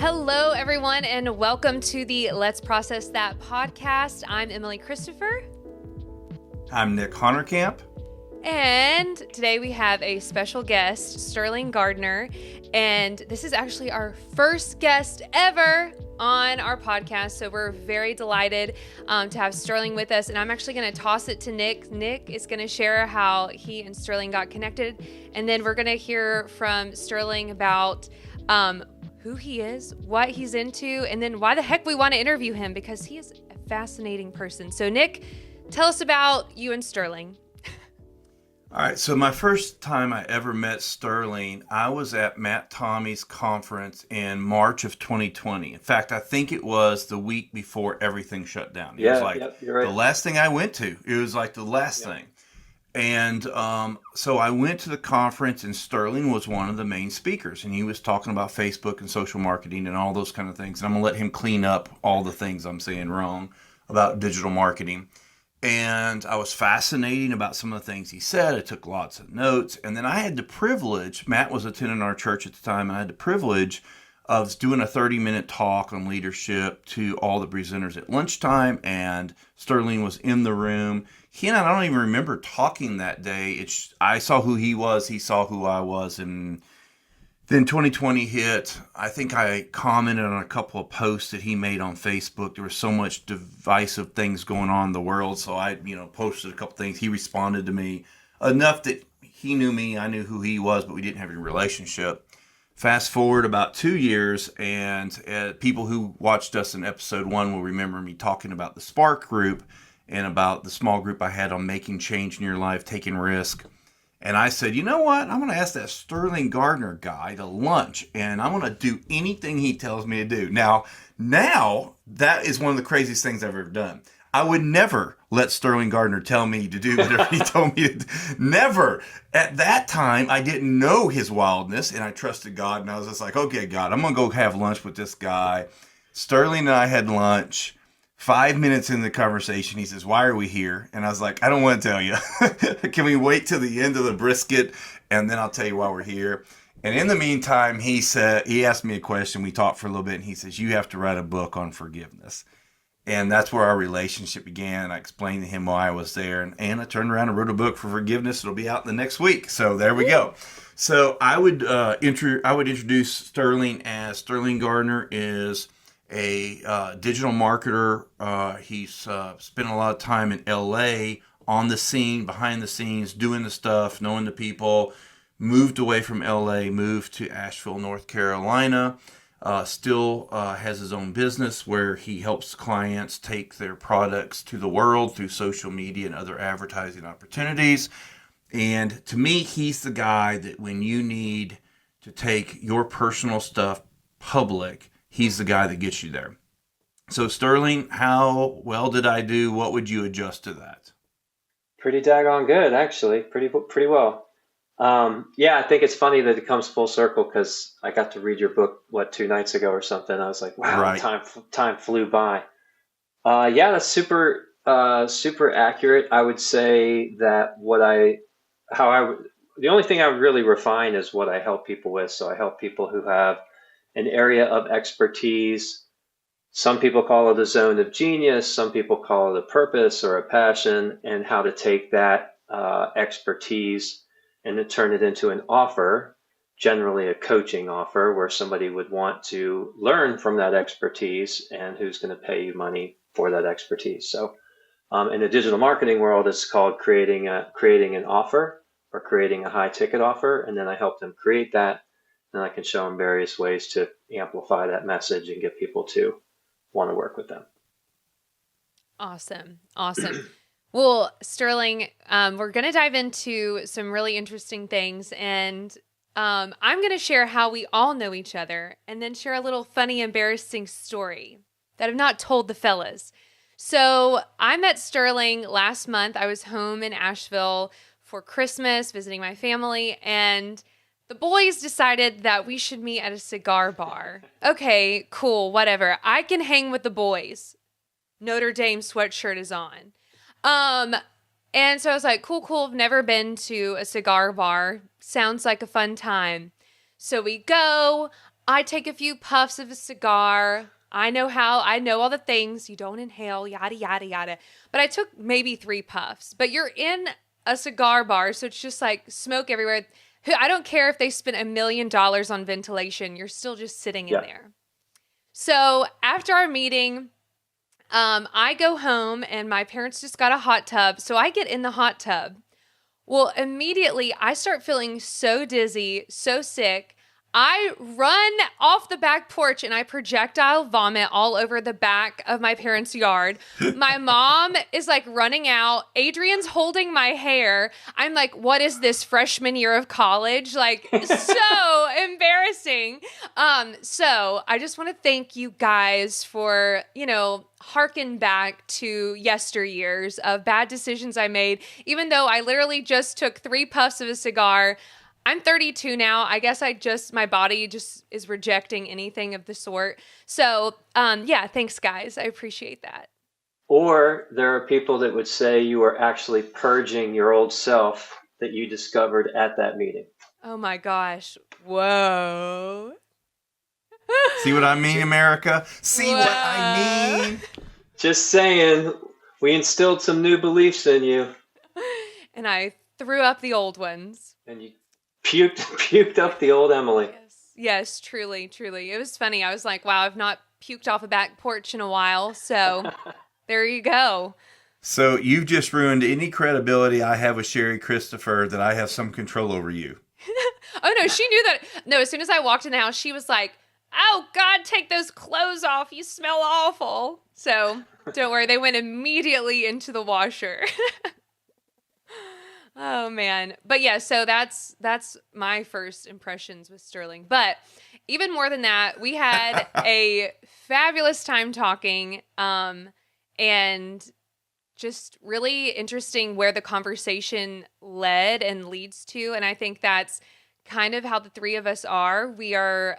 Hello, everyone, and welcome to the Let's Process That podcast. I'm Emily Christopher. I'm Nick Honorkamp. And today we have a special guest, Stirling Gardner. And this is actually our first guest ever on our podcast. So we're very delighted to have Stirling with us. And I'm actually going to toss it to Nick. Nick is going to share how he and Stirling got connected. And then we're going to hear from Stirling about who he is, what he's into, and then why the heck we want to interview him, because he is a fascinating person. So Nick, tell us about you and Stirling. All right, so my first time I ever met Stirling, I was at Matt Tommey's conference in March of 2020. In fact, I think it was the week before everything shut down. It was like you're right. The last thing I went to. It was like the last thing. And so I went to the conference, and Stirling was one of the main speakers, and he was talking about Facebook and social marketing and all those kind of things. And I'm going to let him clean up all the things I'm saying wrong about digital marketing. And I was fascinated about some of the things he said. I took lots of notes. And then I had the privilege, Matt was attending our church at the time, and I had the privilege of doing a 30-minute talk on leadership to all the presenters at lunchtime, and Stirling was in the room. He and I don't even remember talking that day. I saw who he was, he saw who I was, and then 2020 hit. I think I commented on a couple of posts that he made on Facebook. There was so much divisive things going on in the world, so I posted a couple things. He responded to me enough that he knew me, I knew who he was, but we didn't have any relationship. Fast forward about 2 years, and people who watched us in episode 1 will remember me talking about the Spark group and about the small group I had on making change in your life, taking risk. And I said, you know what? I'm going to ask that Stirling Gardner guy to lunch, and I'm going to do anything he tells me to do. Now, that is one of the craziest things I've ever done. I would never let Stirling Gardner tell me to do whatever he told me to do. Never. At that time, I didn't know his wildness, and I trusted God, and I was just like, okay, God, I'm going to go have lunch with this guy. Stirling and I had lunch. 5 minutes in the conversation, he says, why are we here? And I was like, I don't want to tell you. Can we wait till the end of the brisket, and then I'll tell you why we're here? And in the meantime, he asked me a question. We talked for a little bit, and he says, you have to write a book on forgiveness. And that's where our relationship began. I explained to him why I was there, and I turned around and wrote a book for forgiveness. It'll be out the next week. So there we go. So I would introduce Stirling as Stirling Gardner is a digital marketer. He's spent a lot of time in LA on the scene, behind the scenes, doing the stuff, knowing the people. Moved away from LA, moved to Asheville, North Carolina. Still has his own business where he helps clients take their products to the world through social media and other advertising opportunities. And to me, he's the guy that when you need to take your personal stuff public, he's the guy that gets you there. So Stirling, how well did I do? What would you adjust to that? Pretty daggone good, actually. Pretty well. I think it's funny that it comes full circle because I got to read your book, 2 nights ago or something. I was like, wow, right. Time flew by. That's super accurate. I would say that the only thing I would really refine is what I help people with. So I help people who have an area of expertise. Some people call it a zone of genius. Some people call it a purpose or a passion, and how to take that expertise and to turn it into an offer, generally a coaching offer where somebody would want to learn from that expertise and who's going to pay you money for that expertise. So in the digital marketing world, it's called creating an offer or creating a high ticket offer. And then I help them create that. And I can show them various ways to amplify that message and get people to want to work with them. Awesome. Well, Stirling, we're going to dive into some really interesting things, and I'm going to share how we all know each other and then share a little funny, embarrassing story that I've not told the fellas. So I met Stirling last month. I was home in Asheville for Christmas, visiting my family, and the boys decided that we should meet at a cigar bar. Okay, cool, whatever. I can hang with the boys. Notre Dame sweatshirt is on. And so I was like, cool. I've never been to a cigar bar. Sounds like a fun time. So we go. I take a few puffs of a cigar. I know all the things. You don't inhale, yada, yada, yada. But I took maybe 3 puffs. But you're in a cigar bar, so it's just like smoke everywhere. I don't care if they spent $1 million on ventilation. You're still just sitting in Yeah. there. So after our meeting, I go home and my parents just got a hot tub. So I get in the hot tub. Well, immediately I start feeling so dizzy, so sick. I run off the back porch and I projectile vomit all over the back of my parents' yard. My mom is like running out. Adrian's holding my hair. I'm like, what is this, freshman year of college? Like, so embarrassing. So I just want to thank you guys for, harken back to yesteryears of bad decisions I made, even though I literally just took 3 puffs of a cigar. I'm 32 now. I guess my body just is rejecting anything of the sort. So, yeah, thanks guys. I appreciate that. Or there are people that would say you are actually purging your old self that you discovered at that meeting. Oh my gosh. Whoa. See what I mean, America? See what I mean? Just saying, we instilled some new beliefs in you. And I threw up the old ones. And you puked up the old Emily. Yes, truly, truly. It was funny. I was like, wow, I've not puked off a back porch in a while. So there you go. So you've just ruined any credibility I have with Sherry Christopher that I have some control over you. Oh, no, she knew that. No, as soon as I walked in the house, she was like, oh, God, take those clothes off. You smell awful. So don't worry. They went immediately into the washer. Oh, man. But yeah, so that's my first impressions with Stirling. But even more than that, we had a fabulous time talking and just really interesting where the conversation led and leads to. And I think that's kind of how the 3 of us are. We are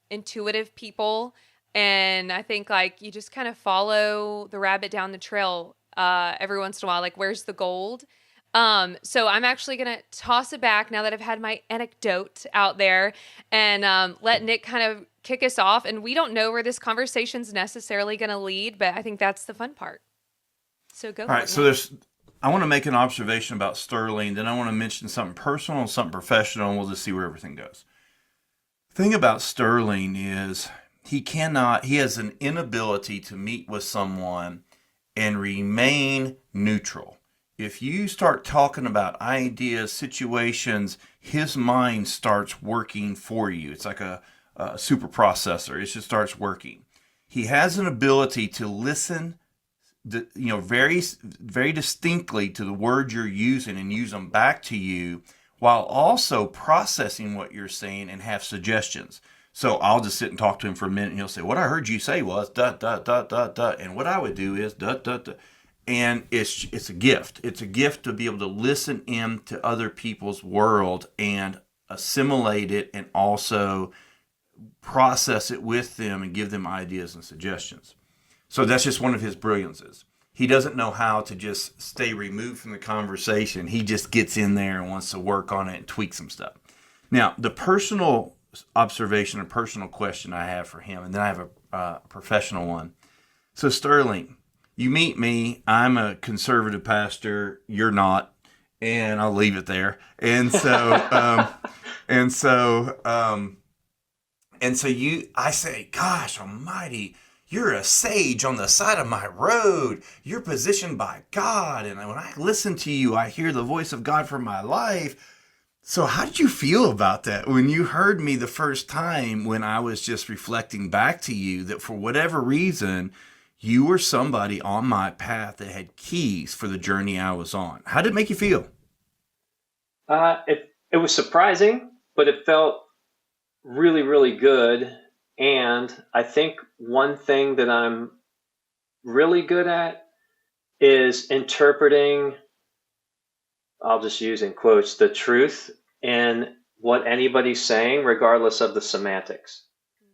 intuitive people. And I think like you just kind of follow the rabbit down the trail every once in a while. Like, where's the gold? So I'm actually going to toss it back now that I've had my anecdote out there and let Nick kind of kick us off. And we don't know where this conversation's necessarily going to lead, but I think that's the fun part. So go. All right. So I want to make an observation about Stirling. Then I want to mention something personal and something professional, and we'll just see where everything goes. The thing about Stirling is he has an inability to meet with someone and remain neutral. If you start talking about ideas, situations, his mind starts working for you. It's like a super processor. It just starts working. He has an ability to listen, very, very distinctly to the words you're using and use them back to you while also processing what you're saying and have suggestions. So I'll just sit and talk to him for a minute and he'll say, what I heard you say was, dot, dot, dot, dot, dot. And what I would do is, dot, dot, dot. And it's a gift. It's a gift to be able to listen into other people's world and assimilate it and also process it with them and give them ideas and suggestions. So that's just one of his brilliances. He doesn't know how to just stay removed from the conversation. He just gets in there and wants to work on it and tweak some stuff. Now, the personal observation or personal question I have for him, and then I have a professional one. So Stirling, you meet me, I'm a conservative pastor, you're not, and I'll leave it there. And so, I say, gosh almighty, you're a sage on the side of my road. You're positioned by God. And when I listen to you, I hear the voice of God for my life. So how did you feel about that when you heard me the first time when I was just reflecting back to you that for whatever reason, you were somebody on my path that had keys for the journey I was on? How did it make you feel? It was surprising, but it felt really, really good. And I think one thing that I'm really good at is interpreting, I'll just use in quotes, the truth in what anybody's saying, regardless of the semantics.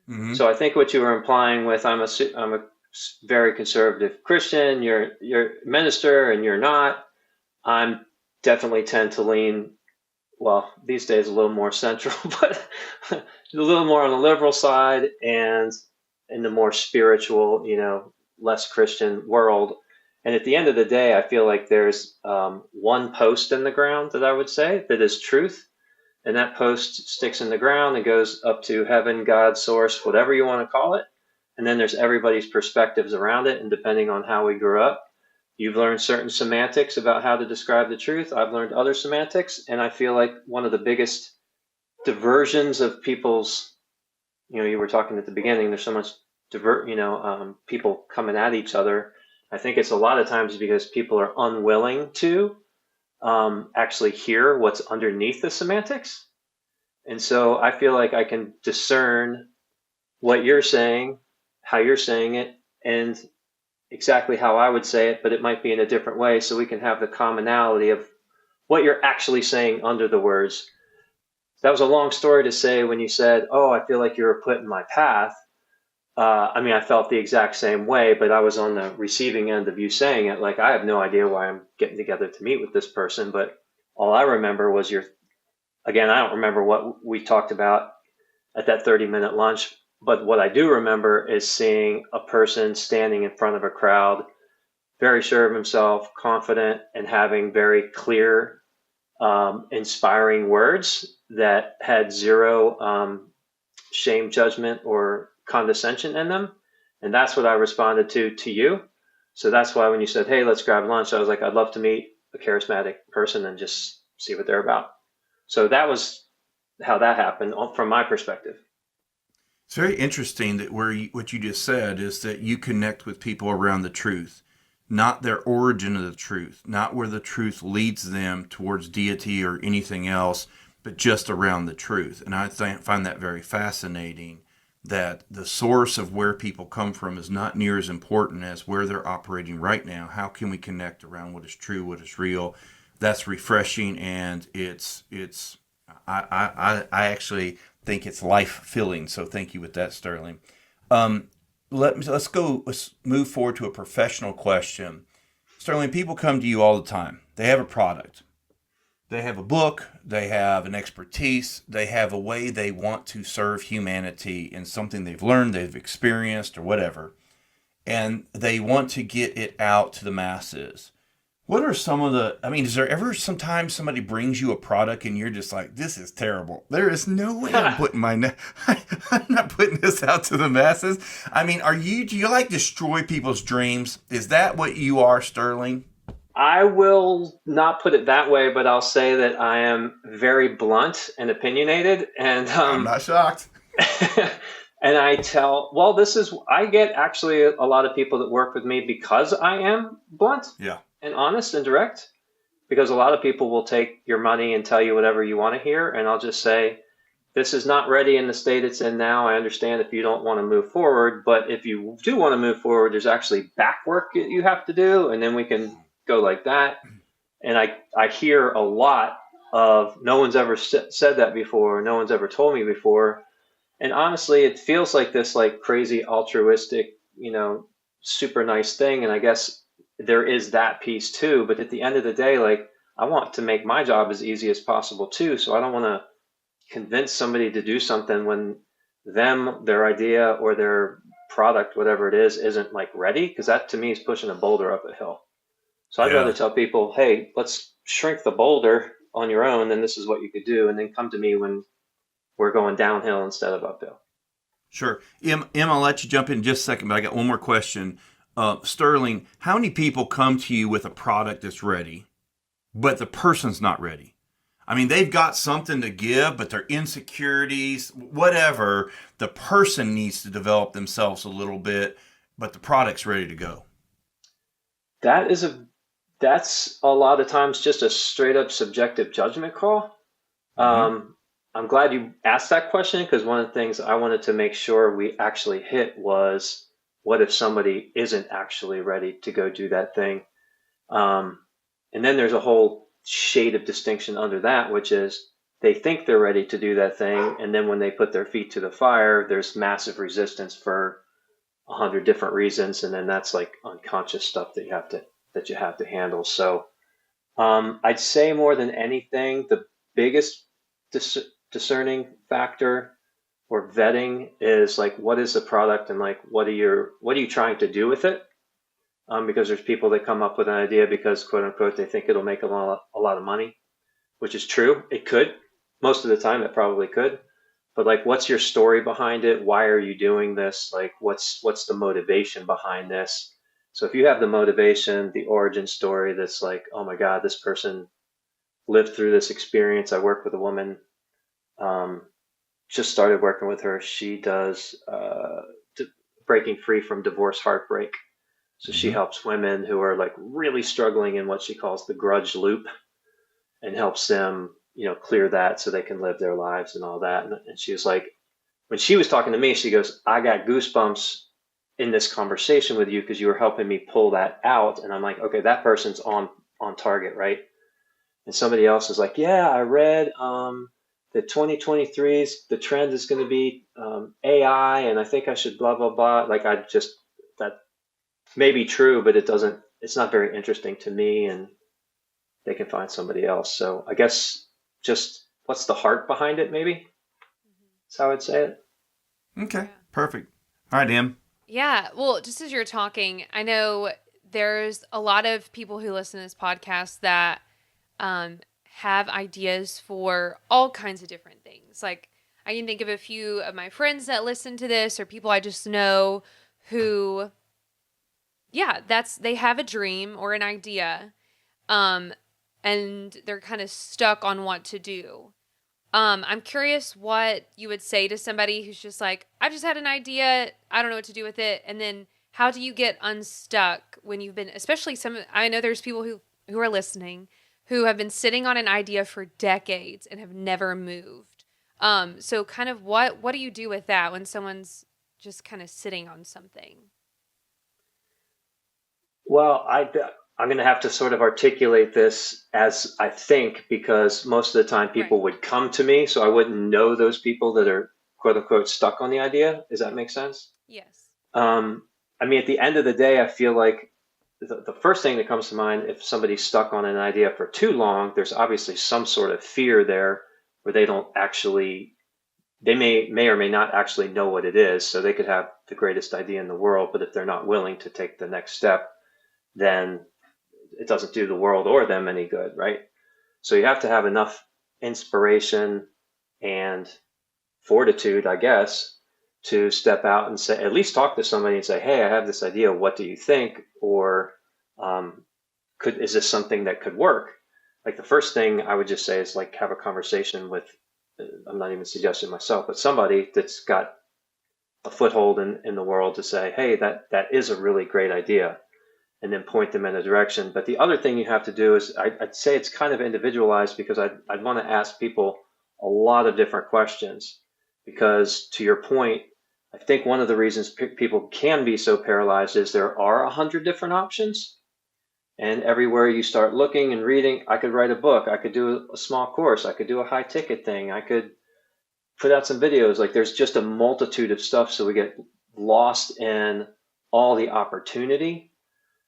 Mm-hmm. So I think what you were implying with I'm a very conservative Christian, you're a minister and you're not. I'm definitely tend to lean well, these days a little more central, but a little more on the liberal side and in the more spiritual, less Christian world. And at the end of the day, I feel like there's one post in the ground that I would say that is truth. And that post sticks in the ground and goes up to heaven, God, source, whatever you want to call it. And then there's everybody's perspectives around it. And depending on how we grew up, you've learned certain semantics about how to describe the truth. I've learned other semantics. And I feel like one of the biggest diversions of people's, you were talking at the beginning, there's so much people coming at each other. I think it's a lot of times because people are unwilling to actually hear what's underneath the semantics. And so I feel like I can discern what you're saying, how you're saying it, and exactly how I would say it, but it might be in a different way, so we can have the commonality of what you're actually saying under the words. That was a long story to say when you said, oh, I feel like you were put in my path. I felt the exact same way, but I was on the receiving end of you saying it. Like, I have no idea why I'm getting together to meet with this person, but all I remember was again, I don't remember what we talked about at that 30-minute lunch, but what I do remember is seeing a person standing in front of a crowd, very sure of himself, confident, and having very clear, inspiring words that had zero shame, judgment, or condescension in them. And that's what I responded to you. So that's why when you said, hey, let's grab lunch, I was like, I'd love to meet a charismatic person and just see what they're about. So that was how that happened from my perspective. It's very interesting that what you just said is that you connect with people around the truth, not their origin of the truth, not where the truth leads them towards deity or anything else, but just around the truth. And I find that very fascinating, that the source of where people come from is not near as important as where they're operating right now. How can we connect around what is true, what is real? That's refreshing, and I actually think it's life-filling. So thank you with that, Stirling. Let's move forward to a professional question. Sterling, people come to you all the time. They have a product. They have a book, they have an expertise, they have a way they want to serve humanity in something they've learned, they've experienced, or whatever, and they want to get it out to the masses. What are some of is there ever sometimes somebody brings you a product and you're just like, this is terrible. There is no way I'm not putting this out to the masses. Do you like destroy people's dreams? Is that what you are, Sterling? I will not put it that way, but I'll say that I am very blunt and opinionated. And I'm not shocked. And I get actually a lot of people that work with me because I am blunt and honest and direct, because a lot of people will take your money and tell you whatever you want to hear. And I'll just say, this is not ready in the state it's in now. I understand if you don't want to move forward, but if you do want to move forward, there's actually back work that you have to do. And then we can go like that. And I hear a lot of, no one's ever said that before, no one's ever told me before. And honestly, it feels like this crazy altruistic, super nice thing. And I guess there is that piece too. But at the end of the day, I want to make my job as easy as possible too. So I don't want to convince somebody to do something when their idea or their product, whatever it is, isn't ready. Because that to me is pushing a boulder up a hill. So I'd rather tell people, hey, let's shrink the boulder on your own, and this is what you could do, and then come to me when we're going downhill instead of uphill. Sure. Em, I'll let you jump in just a second, but I got one more question. Sterling, how many people come to you with a product that's ready, but the person's not ready? They've got something to give, but their insecurities, whatever, the person needs to develop themselves a little bit, but the product's ready to go. That's a lot of times just a straight up subjective judgment call. Mm-hmm. I'm glad you asked that question, because one of the things I wanted to make sure we actually hit was, what if somebody isn't actually ready to go do that thing? And then there's a whole shade of distinction under that, which is they think they're ready to do that thing. And then when they put their feet to the fire, there's massive resistance for 100 different reasons. And then that's unconscious stuff that you have to handle. So I'd say more than anything, the biggest discerning factor or vetting is like, what is the product, and like, what are you trying to do with it? Because there's people that come up with an idea because, quote unquote, they think it'll make a lot of money, which is true. It could. Most of the time, it probably could. But like, what's your story behind it? Why are you doing this? Like, what's the motivation behind this? So if you have the motivation, the origin story that's like, oh my God, this person lived through this experience. I work with a woman, just started working with her. She does breaking free from divorce heartbreak. So she helps women who are like really struggling in what she calls the grudge loop, and helps them, clear that so they can live their lives and all that. And she was like, when she was talking to me, she goes, I got goosebumps in this conversation with you because you were helping me pull that out. And I'm like, okay, that person's on target, right? And somebody else is like, yeah, I read that 2023's the trend is going to be AI, and I think I should blah, blah, blah. Like, that may be true, but it's not very interesting to me, and they can find somebody else. So I guess just what's the heart behind it, maybe? That's how I'd say it. Okay, perfect. All right, Em. Yeah, well, just as you're talking, I know there's a lot of people who listen to this podcast that have ideas for all kinds of different things. Like, I can think of a few of my friends that listen to this, or people I just know who, yeah, they have a dream or an idea, and they're kind of stuck on what to do. I'm curious what you would say to somebody who's just like, I just had an idea, I don't know what to do with it. And then how do you get unstuck when you've been, especially I know there's people who are listening who have been sitting on an idea for decades and have never moved. So kind of what do you do with that when someone's just kind of sitting on something? Well, I'm going to have to sort of articulate this as I think, because most of the time people would come to me, so I wouldn't know those people that are quote unquote stuck on the idea. Does that make sense? Yes. I mean, at the end of the day, I feel like the first thing that comes to mind, if somebody's stuck on an idea for too long, there's obviously some sort of fear there where they may or may not actually know what it is. So they could have the greatest idea in the world, but if they're not willing to take the next step, then it doesn't do the world or them any good, right? So you have to have enough inspiration and fortitude, I guess, to step out and say, at least talk to somebody and say, hey, I have this idea. What do you think? Or is this something that could work? Like, the first thing I would just say is like, have a conversation with, I'm not even suggesting myself, but somebody that's got a foothold in the world to say, hey, that is a really great idea, and then point them in a direction. But the other thing you have to do is, I'd say it's kind of individualized, because I'd want to ask people a lot of different questions. Because to your point, I think one of the reasons people can be so paralyzed is there are 100 different options. And everywhere you start looking and reading, I could write a book, I could do a small course, I could do a high ticket thing, I could put out some videos. Like, there's just a multitude of stuff. So we get lost in all the opportunity.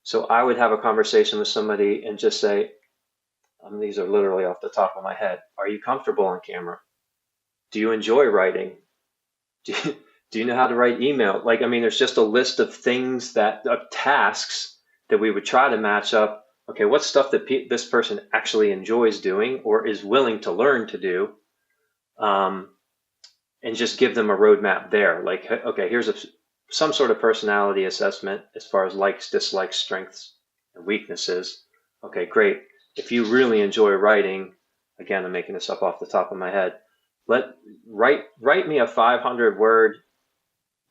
So I would have a conversation with somebody and just say, these are literally off the top of my head. Are you comfortable on camera? Do you enjoy writing? Do you know how to write email? Like, I mean, there's just a list of things of tasks that we would try to match up. Okay, what's stuff that this person actually enjoys doing or is willing to learn to do? And just give them a roadmap there. Like, okay, here's some sort of personality assessment as far as likes, dislikes, strengths, and weaknesses. Okay, great. If you really enjoy writing, again, I'm making this up off the top of my head, write me a 500-word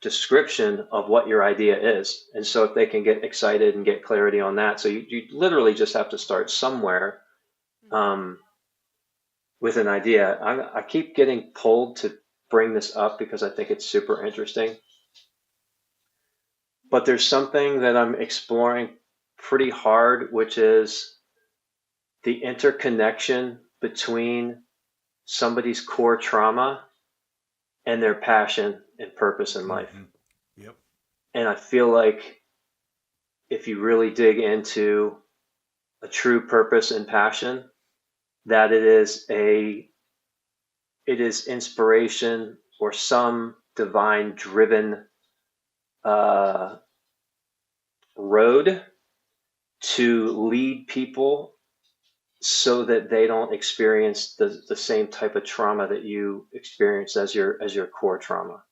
description of what your idea is. And so if they can get excited and get clarity on that, so you literally just have to start somewhere with an idea. I keep getting pulled to bring this up because I think it's super interesting. But there's something that I'm exploring pretty hard, which is the interconnection between somebody's core trauma and their passion and purpose in life. Mm-hmm. Yep. And I feel like if you really dig into a true purpose and passion, that it is a it is inspiration or some divine driven uh, road to lead people so that they don't experience the same type of trauma that you experience as your core trauma.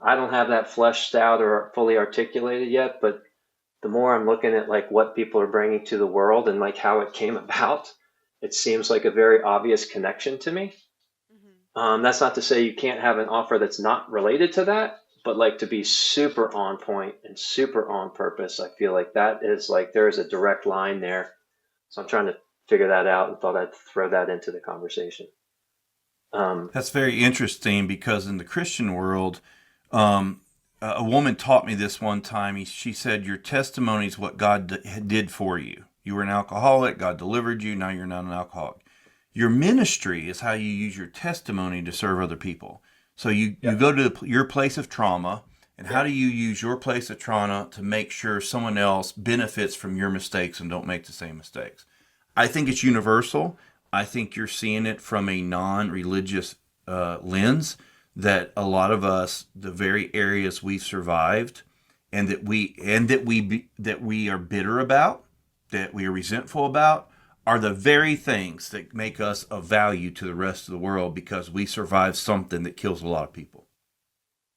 I don't have that fleshed out or fully articulated yet, but the more I'm looking at like what people are bringing to the world and like how it came about, it seems like a very obvious connection to me. That's not to say you can't have an offer that's not related to that, but like to be super on point and super on purpose, I feel like that is like there is a direct line there. So I'm trying to figure that out and thought I'd throw that into the conversation. That's very interesting because in the Christian world, a woman taught me this one time. She said, "Your testimony is what God did for you. You were an alcoholic, God delivered you, now you're not an alcoholic. Your ministry is how you use your testimony to serve other people. So you go to your place of trauma, and how do you use your place of trauma to make sure someone else benefits from your mistakes and don't make the same mistakes?" I think it's universal. I think you're seeing it from a non-religious lens, that a lot of us, the very areas we've survived and that we are bitter about, that we are resentful about, are the very things that make us of value to the rest of the world because we survived something that kills a lot of people.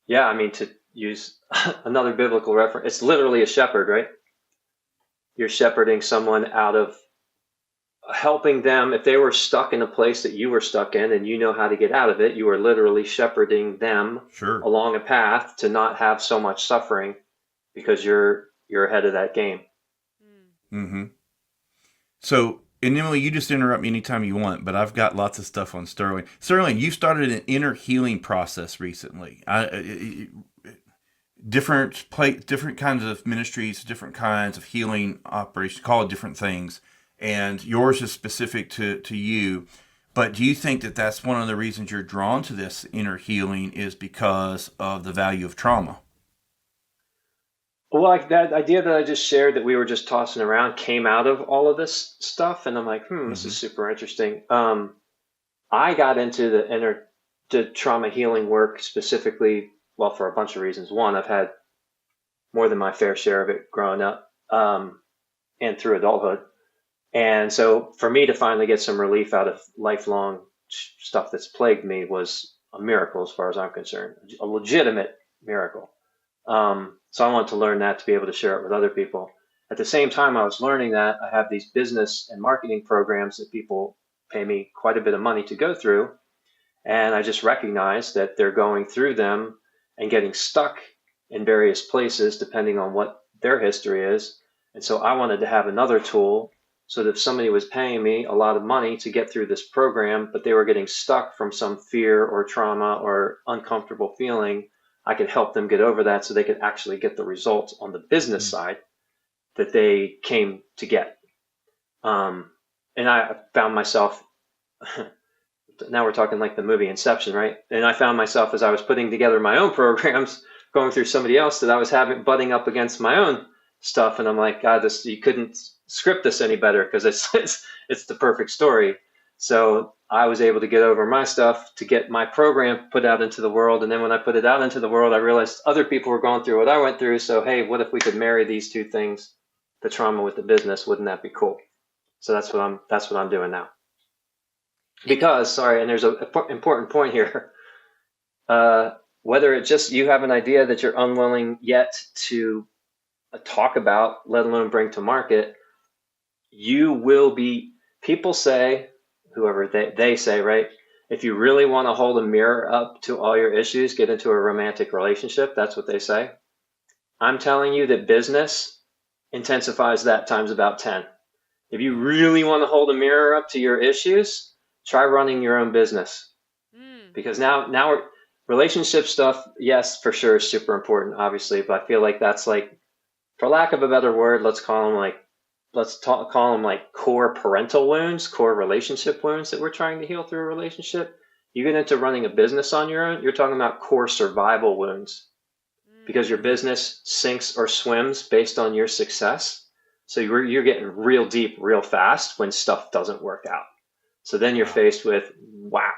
Yeah, I mean, to use another biblical reference, it's literally a shepherd, right? You're shepherding someone out of helping them. If they were stuck in a place that you were stuck in and you know how to get out of it, you are literally shepherding them along a path to not have so much suffering because you're ahead of that game. Mm-hmm. So, and Emily, you just interrupt me anytime you want, but I've got lots of stuff on Stirling. Stirling, you started an inner healing process recently. Different kinds of ministries, different kinds of healing operations, call it different things. And yours is specific to you. But do you think that that's one of the reasons you're drawn to this inner healing is because of the value of trauma? Well, like that idea that I just shared that we were just tossing around came out of all of this stuff. And I'm like, this is super interesting. I got into the trauma healing work specifically, well, for a bunch of reasons. One, I've had more than my fair share of it growing up and through adulthood. And so for me to finally get some relief out of lifelong stuff that's plagued me was a miracle as far as I'm concerned, a legitimate miracle. So I wanted to learn that to be able to share it with other people. At the same time I was learning that, I have these business and marketing programs that people pay me quite a bit of money to go through. And I just recognized that they're going through them and getting stuck in various places depending on what their history is. And so I wanted to have another tool so that if somebody was paying me a lot of money to get through this program, but they were getting stuck from some fear or trauma or uncomfortable feeling, I could help them get over that so they could actually get the results on the business side that they came to get. And I found myself, now we're talking like the movie Inception, right? And I found myself as I was putting together my own programs, going through somebody else that I was butting up against my own stuff. And I'm like, God, you couldn't script this any better because it's the perfect story. So I was able to get over my stuff to get my program put out into the world. And then when I put it out into the world, I realized other people were going through what I went through. So, hey, what if we could marry these two things, the trauma with the business? Wouldn't that be cool? So that's what I'm doing now. Because, sorry, and there's an important point here. Whether it's just you have an idea that you're unwilling yet to talk about, let alone bring to market, you will be, people say, whoever they say, right? If you really want to hold a mirror up to all your issues, get into a romantic relationship. That's what they say. I'm telling you that business intensifies that times about 10. If you really want to hold a mirror up to your issues, try running your own business. Because now relationship stuff, yes, for sure, is super important, obviously. But I feel like that's like, for lack of a better word, let's call them like core parental wounds, core relationship wounds that we're trying to heal through a relationship. You get into running a business on your own, you're talking about core survival wounds because your business sinks or swims based on your success. So you're getting real deep real fast when stuff doesn't work out. So then you're faced with, wow.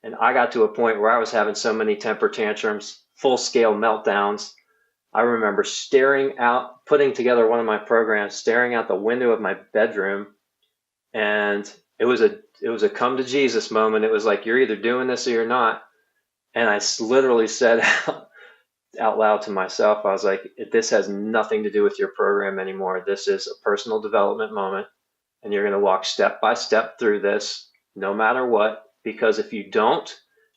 And I got to a point where I was having so many temper tantrums, full scale meltdowns. I remember staring out, putting together one of my programs, staring out the window of my bedroom, and it was a come to Jesus moment. It was like, you're either doing this or you're not. And I literally said out loud to myself, I was like, this has nothing to do with your program anymore. This is a personal development moment, and you're going to walk step by step through this, no matter what. Because if you don't,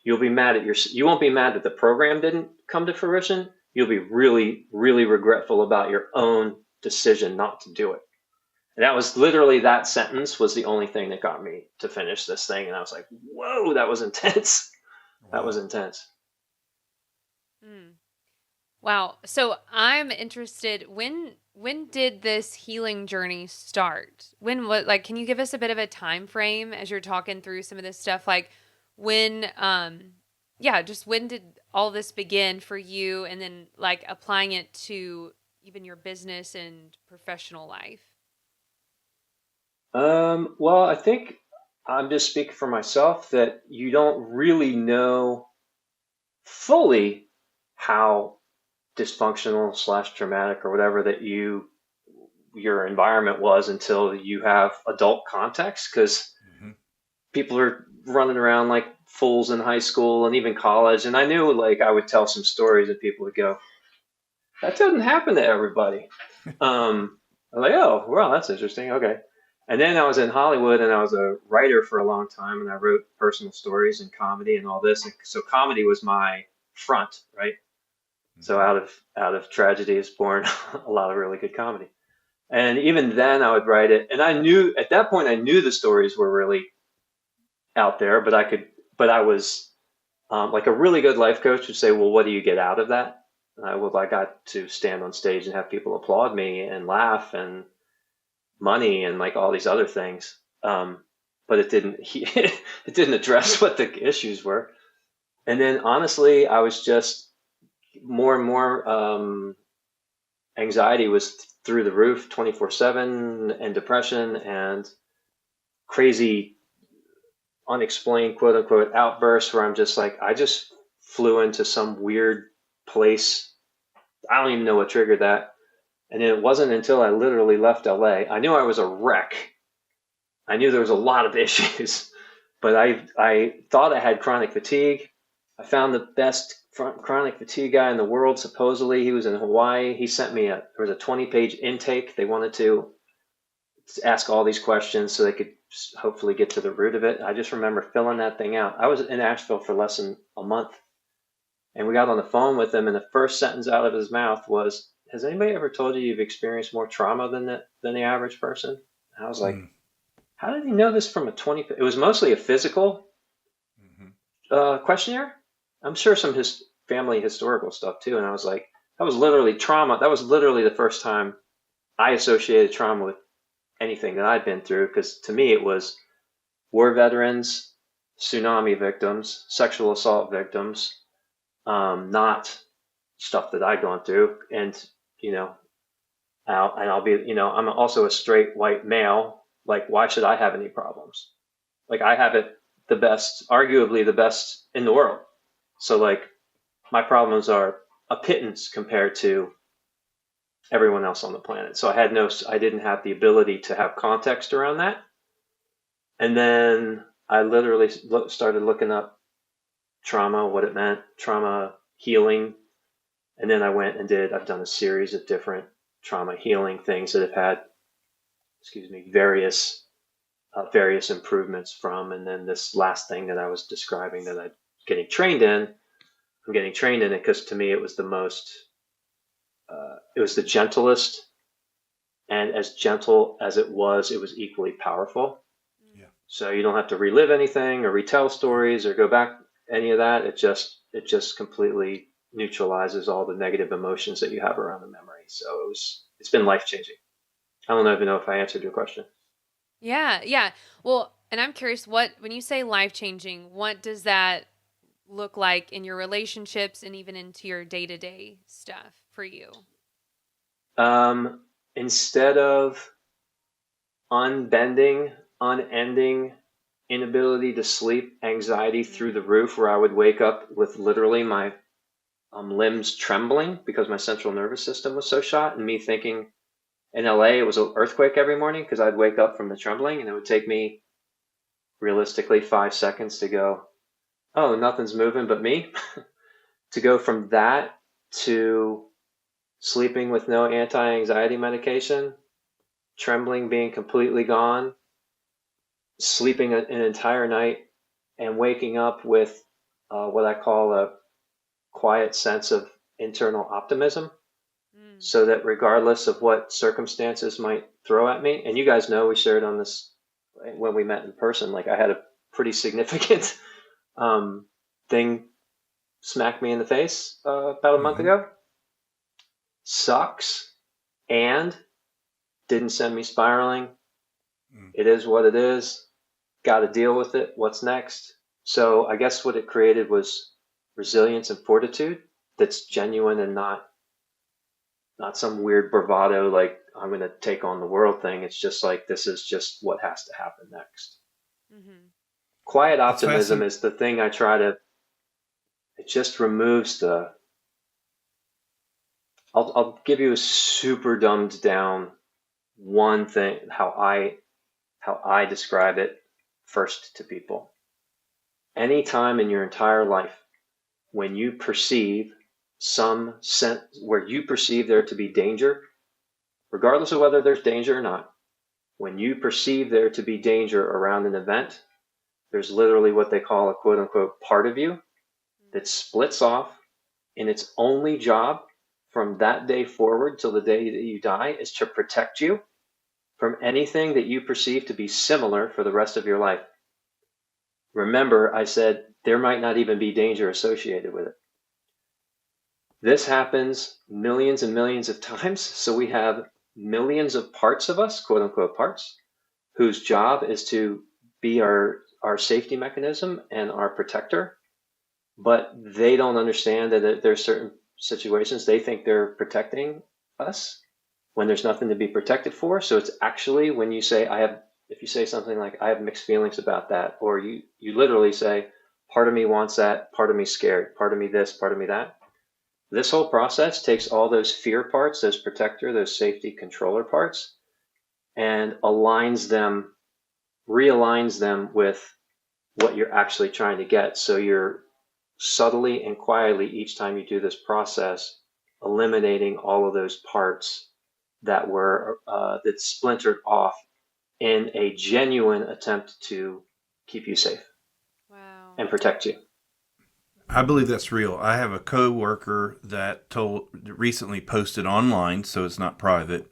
you'll be mad at you won't be mad that the program didn't come to fruition. You'll be really, really regretful about your own decision not to do it. And that was literally, that sentence was the only thing that got me to finish this thing. And I was like, whoa, that was intense. That was intense. Mm. Wow. So I'm interested, when did this healing journey start? Can you give us a bit of a time frame as you're talking through some of this stuff? Like when just when did all this begin for you, and then like applying it to even your business and professional life? Well, I think I'm just speaking for myself that you don't really know fully how dysfunctional slash traumatic or whatever that your environment was until you have adult context, because people are running around like fools in high school and even college. And I knew, like, I would tell some stories and people would go, that doesn't happen to everybody. I'm like, oh, well, that's interesting. Okay. And then I was in Hollywood and I was a writer for a long time, and I wrote personal stories and comedy and all this. And so comedy was my front, right? So out of tragedy is born a lot of really good comedy. And even then I would write it. And I knew at that point, I knew the stories were really out there, but I was like, a really good life coach would say, well, what do you get out of that? I got to stand on stage and have people applaud me and laugh and money and like all these other things. But it didn't, it didn't address what the issues were. And then honestly, I was just more and more, anxiety was through the roof, 24/7, and depression and crazy unexplained quote unquote outbursts where I'm just like, I just flew into some weird place. I don't even know what triggered that. And it wasn't until I literally left LA. I knew I was a wreck. I knew there was a lot of issues, but I thought I had chronic fatigue. I found the best chronic fatigue guy in the world. Supposedly he was in Hawaii. He sent me there was a 20-page intake. They wanted to ask all these questions so they could hopefully get to the root of it. I just remember filling that thing out. I was in Asheville for less than a month, and we got on the phone with him, and the first sentence out of his mouth was, has anybody ever told you you've experienced more trauma than the average person? And I was like, how did he know this from a 20? It was mostly a physical questionnaire. I'm sure some his family historical stuff too. And I was like, that was literally trauma. That was literally the first time I associated trauma with anything that I'd been through, because to me it was war veterans, tsunami victims, sexual assault victims, not stuff that I'd gone through. And I'll be, I'm also a straight white male. Like, why should I have any problems? Like, I have it the best, arguably the best in the world. So like, my problems are a pittance compared to everyone else on the planet. So I didn't have the ability to have context around that. And then I literally started looking up trauma, what it meant, trauma healing. And then I've done a series of different trauma healing things that have had, various improvements from. And then this last thing that I was describing that I'm getting trained in it because to me it was it was the gentlest, and as gentle as it was equally powerful. Yeah. So you don't have to relive anything or retell stories or go back any of that. It just completely neutralizes all the negative emotions that you have around the memory. So it's been life changing. I don't even know if I answered your question. Yeah. Well, and I'm curious, when you say life changing, what does that look like in your relationships and even into your day-to-day stuff for you? Instead of unbending, unending, inability to sleep, anxiety through the roof, where I would wake up with literally my limbs trembling because my central nervous system was so shot, and me thinking in LA it was an earthquake every morning because I'd wake up from the trembling, and it would take me realistically 5 seconds to go, oh, nothing's moving but me. To go from that to sleeping with no anti-anxiety medication, trembling being completely gone, sleeping an entire night, and waking up with what I call a quiet sense of internal optimism, so that regardless of what circumstances might throw at me, and you guys know we shared on this when we met in person, like I had a pretty significant thing smack me in the face about a month ago. Sucks, and didn't send me spiraling. It is what it is. Got to deal with it. What's next? So I guess what it created was resilience and fortitude that's genuine and not some weird bravado like I'm going to take on the world thing. It's just like, this is just what has to happen next. Quiet optimism is the thing I try to, it just removes the, I'll give you a super dumbed down one thing, how I describe it first to people. Any time in your entire life when you perceive some sense, where you perceive there to be danger, regardless of whether there's danger or not, when you perceive there to be danger around an event, there's literally what they call a quote unquote part of you that splits off, and its only job from that day forward till the day that you die is to protect you from anything that you perceive to be similar for the rest of your life. Remember, I said there might not even be danger associated with it. This happens millions and millions of times. So we have millions of parts of us, quote unquote parts, whose job is to be our safety mechanism and our protector. But they don't understand that there's certain situations they think they're protecting us when there's nothing to be protected for. So it's actually when you say, if you say something like, I have mixed feelings about that, or you literally say, part of me wants that, part of me scared, part of me this, part of me that. This whole process takes all those fear parts, those protector, those safety controller parts, and realigns them with what you're actually trying to get. So you're subtly and quietly, each time you do this process, eliminating all of those parts that were that splintered off in a genuine attempt to keep you safe. Wow. And protect you. I believe that's real. I have a coworker that recently posted online, so it's not private,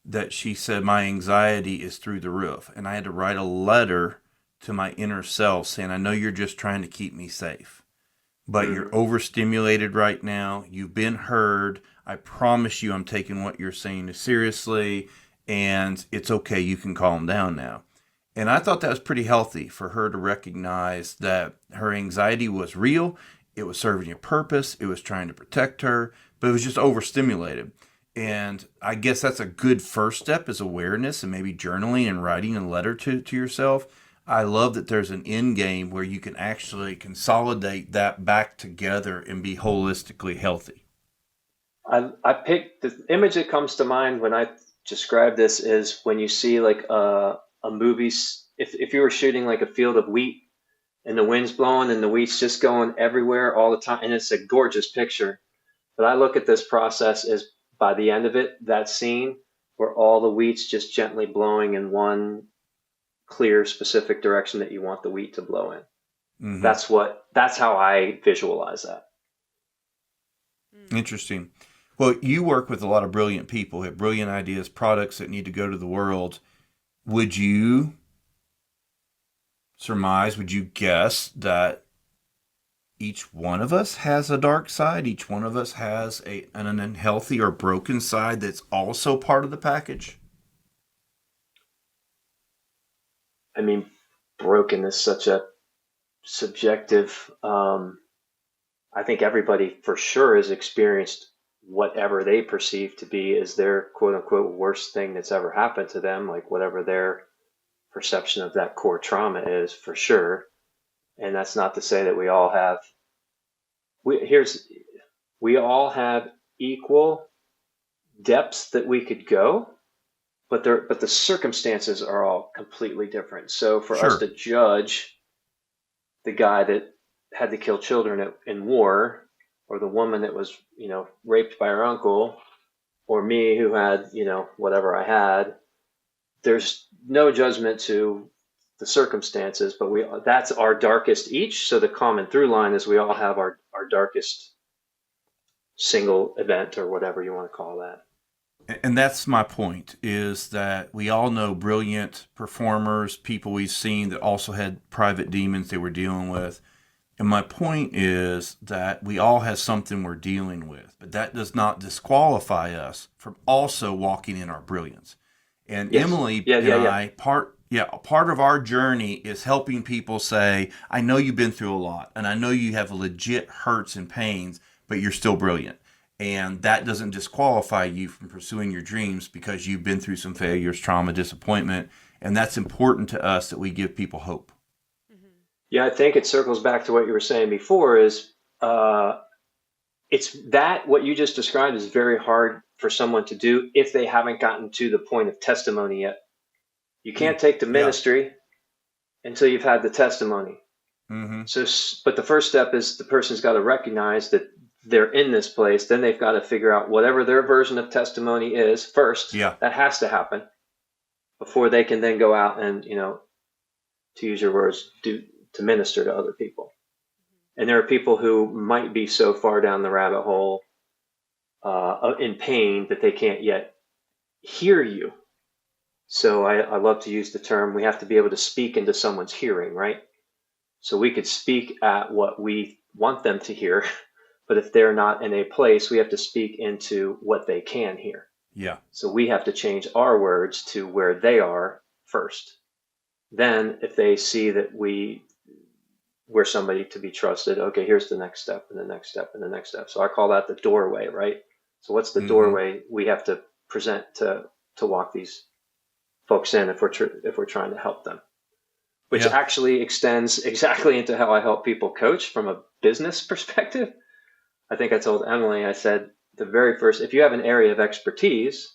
that she said my anxiety is through the roof, and I had to write a letter to my inner self saying, I know you're just trying to keep me safe, but you're overstimulated right now. You've been heard. I promise you I'm taking what you're saying seriously, and it's okay. You can calm down now. And I thought that was pretty healthy for her to recognize that her anxiety was real. It was serving a purpose. It was trying to protect her, but it was just overstimulated. And I guess that's a good first step, is awareness and maybe journaling and writing a letter to yourself. I love that there's an end game where you can actually consolidate that back together and be holistically healthy. I picked the image that comes to mind when I describe this is when you see like a movie, if you were shooting like a field of wheat and the wind's blowing and the wheat's just going everywhere all the time, and it's a gorgeous picture. But I look at this process as, by the end of it, that scene where all the wheat's just gently blowing in one clear, specific direction that you want the wheat to blow in. Mm-hmm. That's how I visualize that. Interesting. Well, you work with a lot of brilliant people, have brilliant ideas, products that need to go to the world. Would you surmise, would you guess that each one of us has a dark side? Each one of us has an unhealthy or broken side that's also part of the package? I mean, broken is such a subjective, I think everybody for sure has experienced whatever they perceive to be as their quote unquote worst thing that's ever happened to them, like whatever their perception of that core trauma is, for sure. And that's not to say that we all have equal depths that we could go, but the circumstances are all completely different. So for us Sure. to judge the guy that had to kill children in war, or the woman that was, raped by her uncle, or me who had, whatever I had, there's no judgment to the circumstances, but that's our darkest each. So the common through line is we all have our darkest single event, or whatever you want to call that. And that's my point, is that we all know brilliant performers, people we've seen that also had private demons they were dealing with. And my point is that we all have something we're dealing with, but that does not disqualify us from also walking in our brilliance. And Yes. Emily Yeah, and yeah, yeah. I, part of our journey is helping people say, I know you've been through a lot, and I know you have legit hurts and pains, but you're still brilliant. And that doesn't disqualify you from pursuing your dreams because you've been through some failures, trauma, disappointment. And that's important to us, that we give people hope. Yeah, I think it circles back to what you were saying before, is it's that what you just described is very hard for someone to do if they haven't gotten to the point of testimony yet. You can't take the ministry until you've had the testimony. Mm-hmm. So, but the first step is the person's got to recognize that they're in this place. Then they've got to figure out whatever their version of testimony is first. Yeah. That has to happen before they can then go out and, to use your words, to minister to other people. And there are people who might be so far down the rabbit hole in pain that they can't yet hear you. So I love to use the term, we have to be able to speak into someone's hearing, right? So we could speak at what we want them to hear, but if they're not in a place, we have to speak into what they can hear. Yeah. So we have to change our words to where they are first. Then if they see that we're somebody to be trusted, okay, here's the next step and the next step and the next step. So I call that the doorway, right? So what's the doorway we have to present to walk these folks in if we're trying to help them? Which actually extends exactly into how I help people coach from a business perspective. I think I told Emily, I said, the very first, if you have an area of expertise,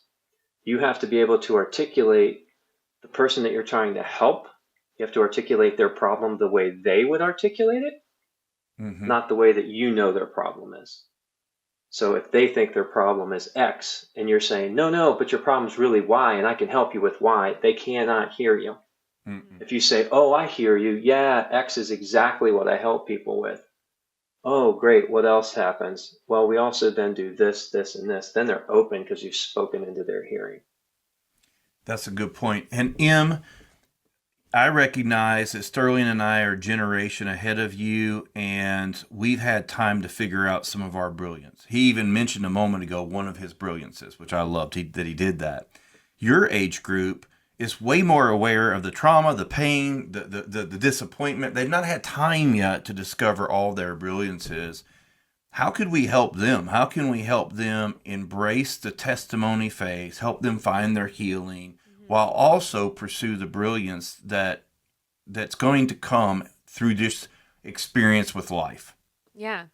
you have to be able to articulate the person that you're trying to help. You have to articulate their problem the way they would articulate it, not the way that you know their problem is. So if they think their problem is X and you're saying, no, but your problem is really Y and I can help you with Y, they cannot hear you. If you say, oh, I hear you. Yeah, X is exactly what I help people with. Oh, great. What else happens? Well, we also then do this, this, and this. Then they're open because you've spoken into their hearing. That's a good point. And M, I recognize that Sterling and I are a generation ahead of you, and we've had time to figure out some of our brilliance. He even mentioned a moment ago one of his brilliances, which I loved, that he did that. Your age group is way more aware of the trauma, the pain, the disappointment. They've not had time yet to discover all their brilliances. How could we help them? How can we help them embrace the testimony phase, help them find their healing, while also pursue the brilliance that's going to come through this experience with life? Yeah.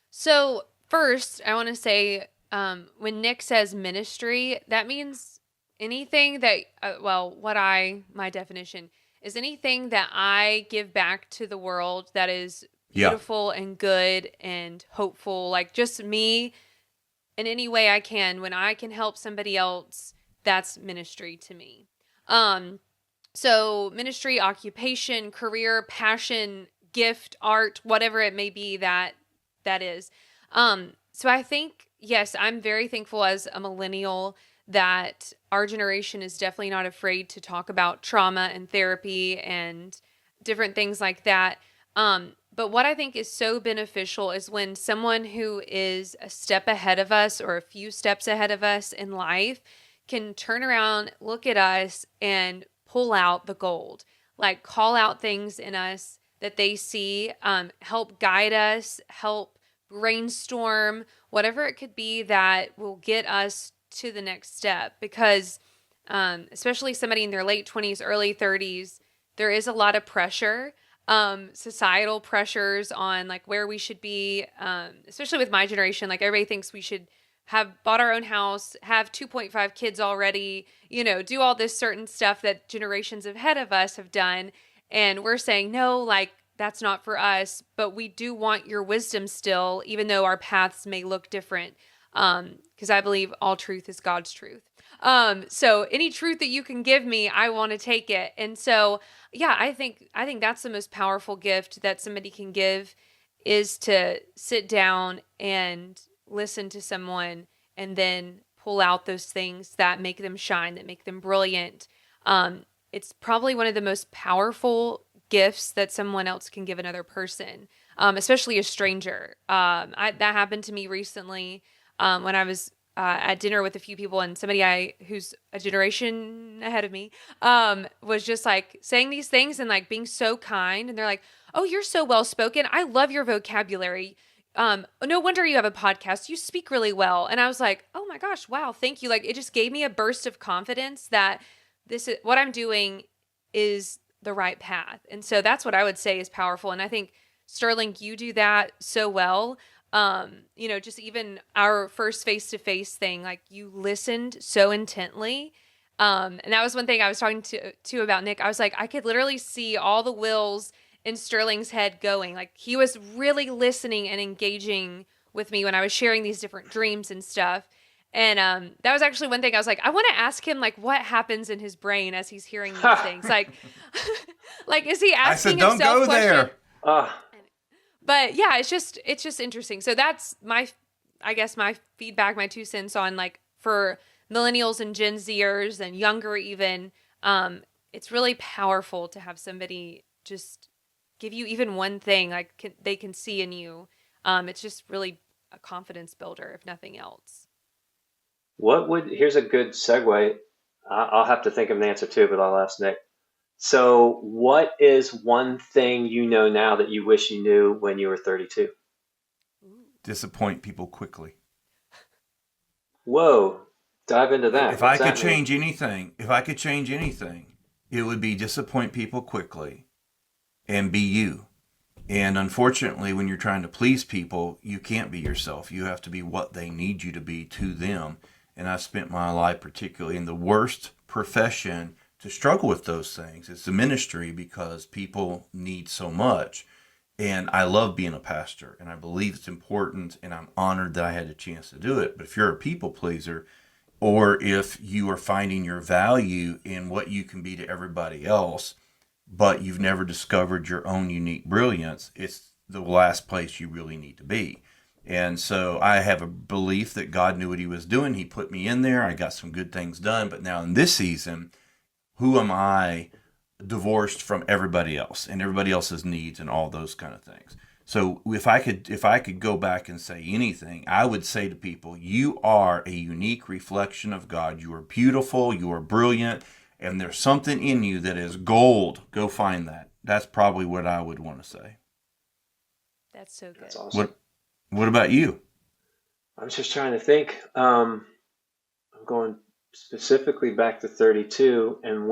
So first, I want to say, when Nick says ministry, that means anything that, my definition is anything that I give back to the world that is beautiful and good and hopeful, like just me in any way I can. When I can help somebody else, that's ministry to me. So ministry, occupation, career, passion, gift, art, whatever it may be that is. So I think, yes, I'm very thankful as a millennial that our generation is definitely not afraid to talk about trauma and therapy and different things like that. But what I think is so beneficial is when someone who is a step ahead of us or a few steps ahead of us in life can turn around, look at us, and pull out the gold. Like call out things in us that they see, help guide us, help brainstorm, whatever it could be that will get us to the next step. Because especially somebody in their late 20s, early 30s, there is a lot of pressure, societal pressures on like where we should be, especially with my generation. Like everybody thinks we should have bought our own house, have 2.5 kids already, do all this certain stuff that generations ahead of us have done. And we're saying, no, like that's not for us, but we do want your wisdom still, even though our paths may look different. Because I believe all truth is God's truth. So any truth that you can give me, I want to take it. And so, yeah, I think that's the most powerful gift that somebody can give, is to sit down and listen to someone and then pull out those things that make them shine, that make them brilliant. It's probably one of the most powerful gifts that someone else can give another person, especially a stranger. That happened to me recently when I was at dinner with a few people, and somebody who's a generation ahead of me was just like saying these things and like being so kind. And they're like, "Oh, you're so well spoken. I love your vocabulary. No wonder you have a podcast. You speak really well." And I was like, "Oh my gosh, wow, thank you." Like it just gave me a burst of confidence that this is what I'm doing is the right path. And so that's what I would say is powerful. And I think, Stirling, you do that so well. Just even our first face-to-face thing, like you listened so intently. And that was one thing I was talking to about Nick. I was like, I could literally see all the wheels in Stirling's head going. Like he was really listening and engaging with me when I was sharing these different dreams and stuff. And that was actually one thing I was like, I want to ask him like what happens in his brain as he's hearing these things. Like, like is he asking himself questions? Don't go there. But yeah, it's just interesting. So that's my feedback, my 2 cents on like for millennials and Gen Zers and younger even. It's really powerful to have somebody just give you even one thing like they can see in you. It's just really a confidence builder, if nothing else. Here's a good segue. I'll have to think of an answer too, but I'll ask Nick. So what is one thing you know now that you wish you knew when you were 32? Disappoint people quickly. Whoa, dive into that. If I could change anything, it would be disappoint people quickly and be you. And unfortunately, when you're trying to please people, you can't be yourself. You have to be what they need you to be to them. And I spent my life, particularly in the worst profession, to struggle with those things. It's the ministry, because people need so much. And I love being a pastor, and I believe it's important, and I'm honored that I had a chance to do it. But if you're a people pleaser, or if you are finding your value in what you can be to everybody else, but you've never discovered your own unique brilliance, it's the last place you really need to be. And so I have a belief that God knew what he was doing. He put me in there. I got some good things done. But now in this season, who am I divorced from everybody else and everybody else's needs and all those kind of things? So if I could go back and say anything, I would say to people, you are a unique reflection of God. You are beautiful. You are brilliant. And there's something in you that is gold. Go find that. That's probably what I would want to say. That's so good. That's awesome. What about you? I was just trying to think. I'm going specifically back to 32 and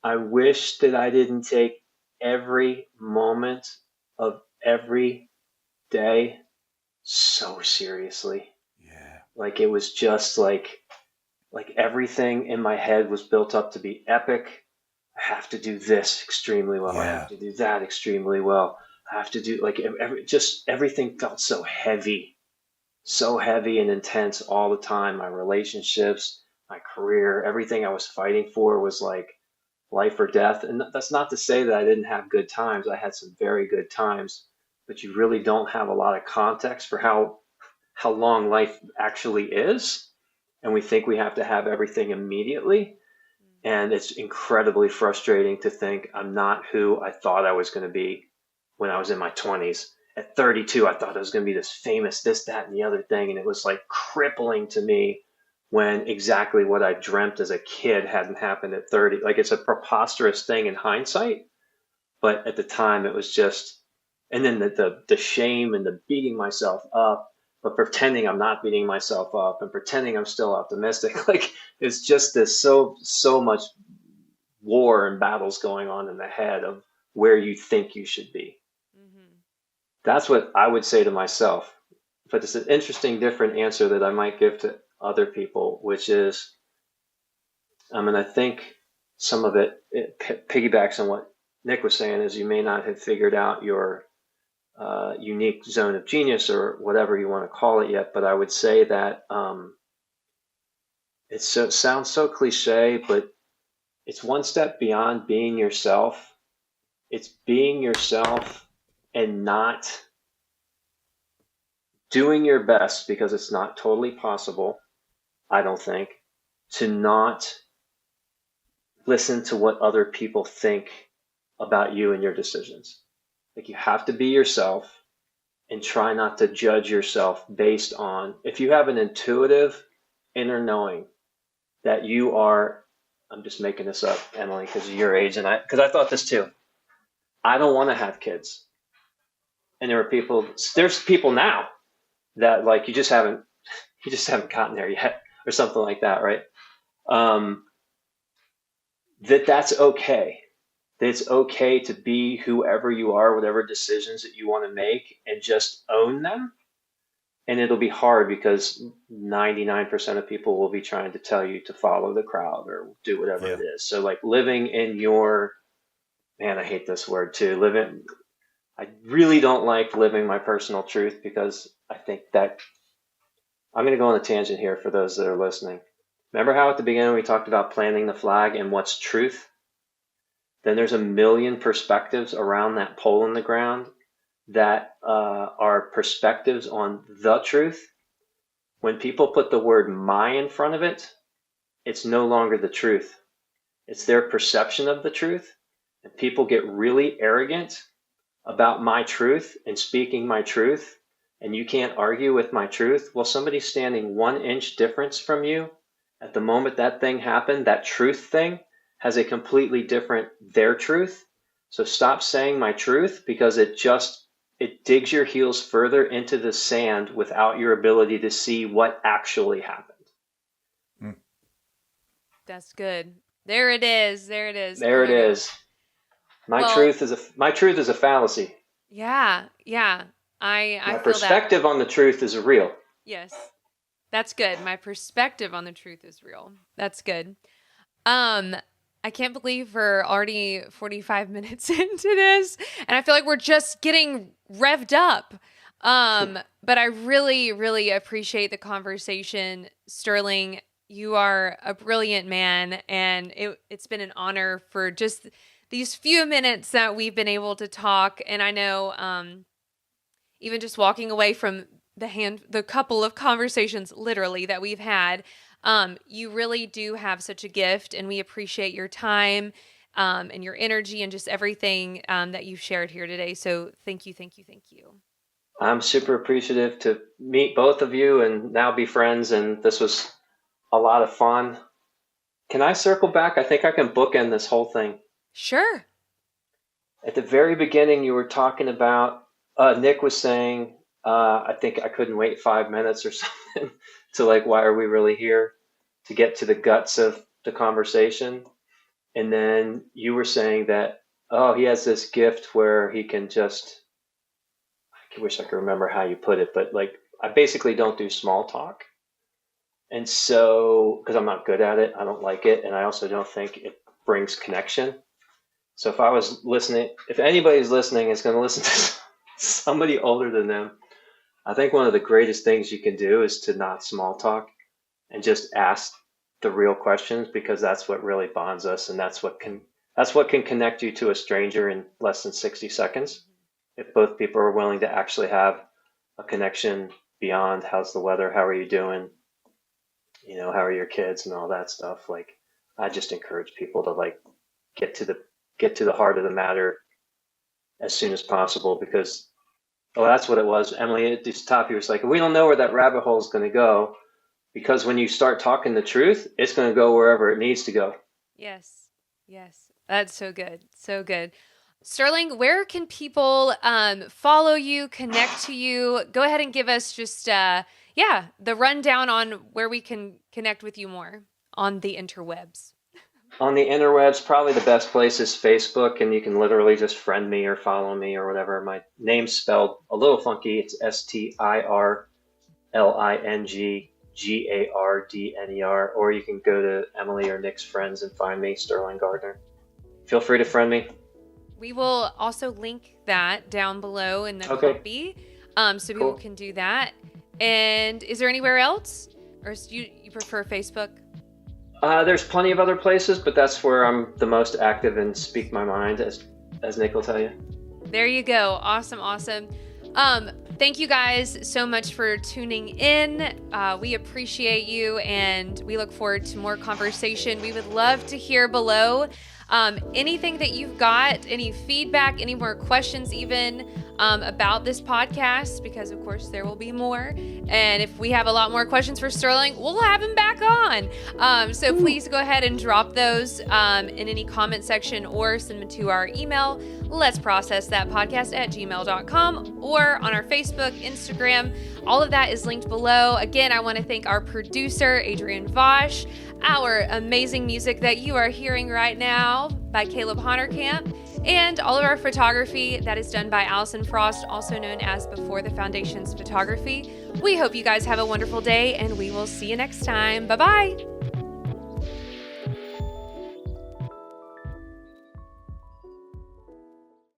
I wish that I didn't take every moment of every day so seriously. Yeah. Like it was just like everything in my head was built up to be epic. I have to do this extremely well. Yeah. I have to do that extremely well. I have to do everything felt so heavy and intense all the time. My relationships, my career, everything I was fighting for was like life or death. And that's not to say that I didn't have good times. I had some very good times, but you really don't have a lot of context for how long life actually is. And we think we have to have everything immediately. And it's incredibly frustrating to think I'm not who I thought I was going to be when I was in my 20s. At 32, I thought I was going to be this famous, this, that, and the other thing. And it was like crippling to me when exactly what I dreamt as a kid hadn't happened at 30. Like it's a preposterous thing in hindsight. But at the time it was just, and then the shame and the beating myself up but pretending I'm not beating myself up and pretending I'm still optimistic. Like it's just this so much war and battles going on in the head of where you think you should be. Mm-hmm. That's what I would say to myself. But it's an interesting, different answer that I might give to other people, which is, and I think some of it piggybacks on what Nick was saying, is you may not have figured out your unique zone of genius or whatever you want to call it yet. But I would say that it sounds so cliche, but it's one step beyond being yourself. It's being yourself and not doing your best, because it's not totally possible, I don't think, to not listen to what other people think about you and your decisions. Like you have to be yourself and try not to judge yourself based on, if you have an intuitive inner knowing that you are, I'm just making this up, Emily, because of your age, and because I thought this too. I don't want to have kids. And there's people now that like you just haven't gotten there yet, or something like that, right? That's okay. That it's okay to be whoever you are, whatever decisions that you want to make, and just own them. And it'll be hard because 99% of people will be trying to tell you to follow the crowd or do whatever it is. So like living in your, man, I hate this word too. I really don't like living my personal truth, because I think that I'm going to go on a tangent here for those that are listening. Remember how at the beginning we talked about planting the flag and what's truth? Then there's a million perspectives around that pole in the ground that are perspectives on the truth. When people put the word my in front of it, it's no longer the truth. It's their perception of the truth. And people get really arrogant about my truth and speaking my truth, and you can't argue with my truth. Well, somebody's standing 1 inch difference from you. At the moment that thing happened, that truth thing has a completely different their truth. So stop saying my truth, because it digs your heels further into the sand without your ability to see what actually happened. That's good. There it is. There it is. There it is. My truth is a fallacy. Yeah. Yeah. I My feel perspective on the truth is real. Yes. That's good. My perspective on the truth is real. That's good. I can't believe we're already 45 minutes into this, and I feel like we're just getting revved up. But I really, really appreciate the conversation, Stirling. You are a brilliant man, and it's been an honor for just these few minutes that we've been able to talk. And I know, even just walking away from the couple of conversations literally that we've had, you really do have such a gift, and we appreciate your time, and your energy and just everything, that you've shared here today. So thank you, thank you, thank you. I'm super appreciative to meet both of you and now be friends. And this was a lot of fun. Can I circle back? I think I can bookend this whole thing. Sure. At the very beginning, you were talking about, Nick was saying, I think I couldn't wait 5 minutes or something to like, why are we really here, to get to the guts of the conversation. And then you were saying that, oh, he has this gift where he can just, I wish I could remember how you put it, but like, I basically don't do small talk. And so, because I'm not good at it, I don't like it. And I also don't think it brings connection. So if anybody's listening is going to listen to somebody older than them, I think one of the greatest things you can do is to not small talk and just ask the real questions, because that's what really bonds us. And that's what can connect you to a stranger in less than 60 seconds. If both people are willing to actually have a connection beyond how's the weather, how are you doing, how are your kids and all that stuff. Like, I just encourage people to like get to the heart of the matter as soon as possible, because that's what it was. Emily, at the top, you was like, we don't know where that rabbit hole is going to go, because when you start talking the truth, it's going to go wherever it needs to go. Yes. Yes. That's so good. So good. Sterling, where can people follow you, connect to you? Go ahead and give us just, the rundown on where we can connect with you more on the interwebs. On the interwebs, probably the best place is Facebook, and you can literally just friend me or follow me or whatever. My name's spelled a little funky. It's StirlingGardner, or you can go to Emily or Nick's friends and find me, Stirling Gardner. Feel free to friend me. We will also link that down below in the copy, so people can do that. And is there anywhere else, or do you prefer Facebook? There's plenty of other places, but that's where I'm the most active and speak my mind, as Nick will tell you. There you go. Awesome. Thank you guys so much for tuning in. We appreciate you, and we look forward to more conversation. We would love to hear below anything that you've got, any feedback, any more questions even about this podcast, because of course there will be more. And if we have a lot more questions for Sterling, we'll have him back on. So please go ahead and drop those in any comment section or send them to our email, let's process that podcast at gmail.com, or on our Facebook, Instagram. All of that is linked below. Again, I want to thank our producer, Adrian Wos, our amazing music that you are hearing right now by Caleb Honerkamp, and all of our photography that is done by Allison, also known as Before the Foundations Photography. We hope you guys have a wonderful day, and we will see you next time. Bye-bye.